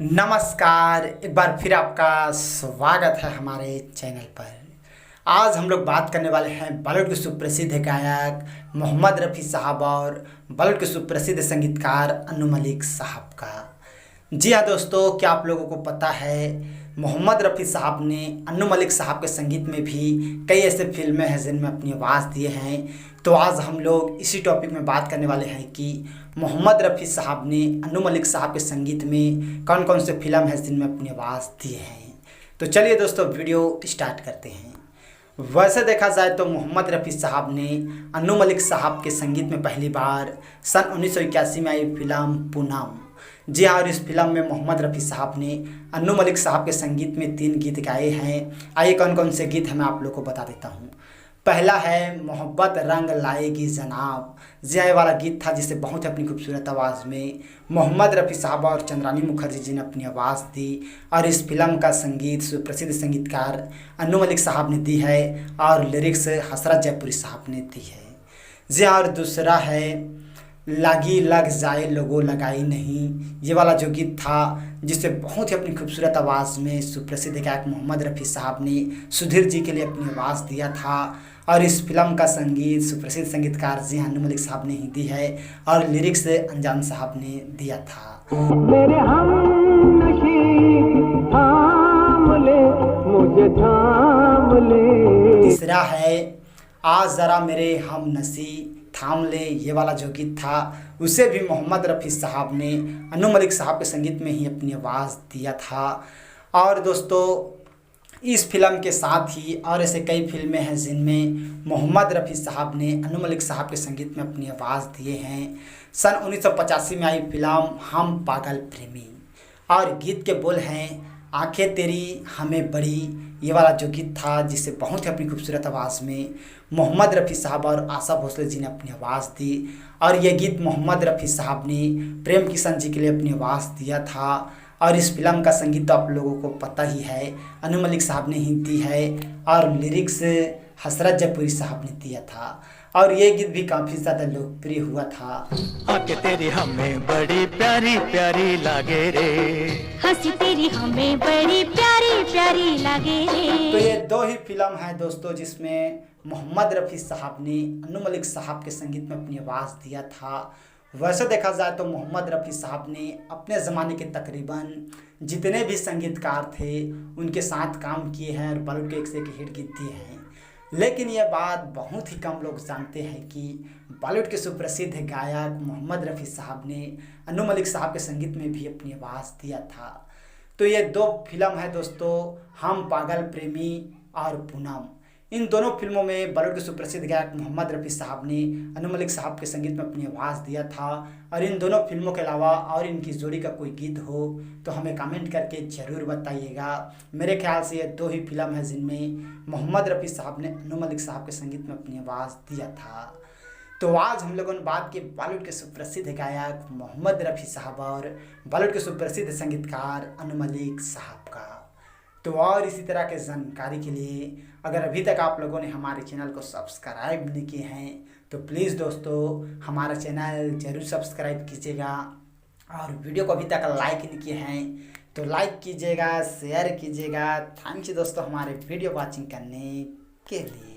नमस्कार, एक बार फिर आपका स्वागत है हमारे चैनल पर। आज हम लोग बात करने वाले हैं बॉलीवुड के सुप्रसिद्ध गायक मोहम्मद रफ़ी साहब और बॉलीवुड के सुप्रसिद्ध संगीतकार अनु मलिक साहब का। जी हाँ दोस्तों, क्या आप लोगों को पता है मोहम्मद रफ़ी साहब ने अनु मलिक साहब के संगीत में भी कई ऐसे फिल्में हैं जिनमें अपनी आवाज़ दिए हैं। तो आज हम लोग इसी टॉपिक में बात करने वाले हैं कि मोहम्मद रफ़ी साहब ने अनु मलिक साहब के संगीत में कौन कौन से फिल्म हैं जिनमें अपनी आवाज़ दी है। तो चलिए दोस्तों, वीडियो स्टार्ट करते हैं। वैसे देखा जाए तो मोहम्मद रफ़ी साहब ने अनु मलिक साहब के संगीत में पहली बार सन 1981 में आई फिल्म पूनम। जी हाँ, और इस फिल्म में मोहम्मद रफ़ी साहब ने अनु मलिक साहब के संगीत में 3 गीत गाए हैं। आइए कौन कौन से गीत हैं मैं आप लोग को बता देता हूँ। पहला है मोहब्बत रंग लाएगी जनाब। जी हाँ, ये वाला गीत था जिसे बहुत ही अपनी खूबसूरत आवाज़ में मोहम्मद रफ़ी साहब और चंद्रानी मुखर्जी जी ने अपनी आवाज़ दी और इस फिल्म का संगीत सुप्रसिद्ध संगीतकार अनु मलिक साहब ने दी है और लिरिक्स हसरत जयपुरी साहब ने दी है। जी हाँ, और दूसरा है लागी लग जाए लोगों लगाई नहीं। ये वाला जो गीत था जिसे बहुत ही अपनी खूबसूरत आवाज़ में सुप्रसिद्ध गायक मोहम्मद रफ़ी साहब ने सुधीर जी के लिए अपनी आवाज़ दिया था और इस फिल्म का संगीत सुप्रसिद्ध संगीतकार जी अनु मलिक साहब ने ही दी है और लिरिक्स अनजान साहब ने दिया था। मेरे हम थाम ले, मुझे थाम ले। तीसरा है आज ज़रा मेरे हम नसी थाम ले। ये वाला जो गीत था उसे भी मोहम्मद रफ़ी साहब ने अनु मलिक साहब के संगीत में ही अपनी आवाज़ दिया था। और दोस्तों, इस फिल्म के साथ ही और ऐसे कई फिल्में हैं जिनमें मोहम्मद रफ़ी साहब ने अनु मलिक साहब के संगीत में अपनी आवाज़ दिए हैं। सन 1985 में आई फिल्म हम पागल प्रेमी और गीत के बोल हैं आंखें तेरी हमें बड़ी। ये वाला जो गीत था जिसे बहुत ही अपनी खूबसूरत आवाज़ में मोहम्मद रफ़ी साहब और आशा भोसले जी ने अपनी आवाज़ दी और ये गीत मोहम्मद रफ़ी साहब ने प्रेम किशन जी के लिए अपनी आवाज़ दिया था। और इस फिल्म का संगीत तो आप लोगों को पता ही है, अनु मलिक साहब ने ही दी है और लिरिक्स हसरत जयपुरी साहब ने दिया था और ये गीत भी काफ़ी ज़्यादा लोकप्रिय हुआ था। आंखें तेरी हमें बड़ी प्यारी प्यारी लागे रे, हंसी तेरी हमें बड़ी प्यारी प्यारी लागे रे। तो ये 2 ही फिल्म है दोस्तों जिसमें मोहम्मद रफ़ी साहब ने अनु मलिक साहब के संगीत में अपनी आवाज़ दिया था। वैसे देखा जाए तो मोहम्मद रफ़ी साहब ने अपने ज़माने के तकरीबन जितने भी संगीतकार थे उनके साथ काम किए हैं और बॉलीवुड के एक से एक हिट गीत दिए हैं। लेकिन यह बात बहुत ही कम लोग जानते हैं कि बॉलीवुड के सुप्रसिद्ध गायक मोहम्मद रफ़ी साहब ने अनु मलिक साहब के संगीत में भी अपनी आवाज़ दिया था। तो ये 2 फिल्म है दोस्तों, हम पागल प्रेमी और पूनम। इन दोनों फिल्मों में बॉलीवुड के सुप्रसिद्ध गायक मोहम्मद रफ़ी साहब ने अनु मलिक साहब के संगीत में अपनी आवाज़ दिया था और इन दोनों फिल्मों के अलावा और इनकी जोड़ी का कोई गीत हो तो हमें कमेंट करके ज़रूर बताइएगा। मेरे ख्याल से ये 2 ही फिल्म हैं जिनमें मोहम्मद रफ़ी साहब ने अनु मलिक साहब के संगीत में अपनी आवाज़ दिया था। तो आज हम लोगों ने बात की बॉलीवुड के सुप्रसिद्ध गायक मोहम्मद रफ़ी साहब और बॉलीवुड के सुप्रसिद्ध संगीतकार अनु मलिक साहब का। तो और इसी तरह के जानकारी के लिए अगर अभी तक आप लोगों ने हमारे चैनल को सब्सक्राइब नहीं किए हैं तो प्लीज़ दोस्तों हमारा चैनल ज़रूर सब्सक्राइब कीजिएगा और वीडियो को अभी तक लाइक नहीं किए हैं तो लाइक कीजिएगा, शेयर कीजिएगा। थैंक यू दोस्तों हमारे वीडियो वॉचिंग करने के लिए।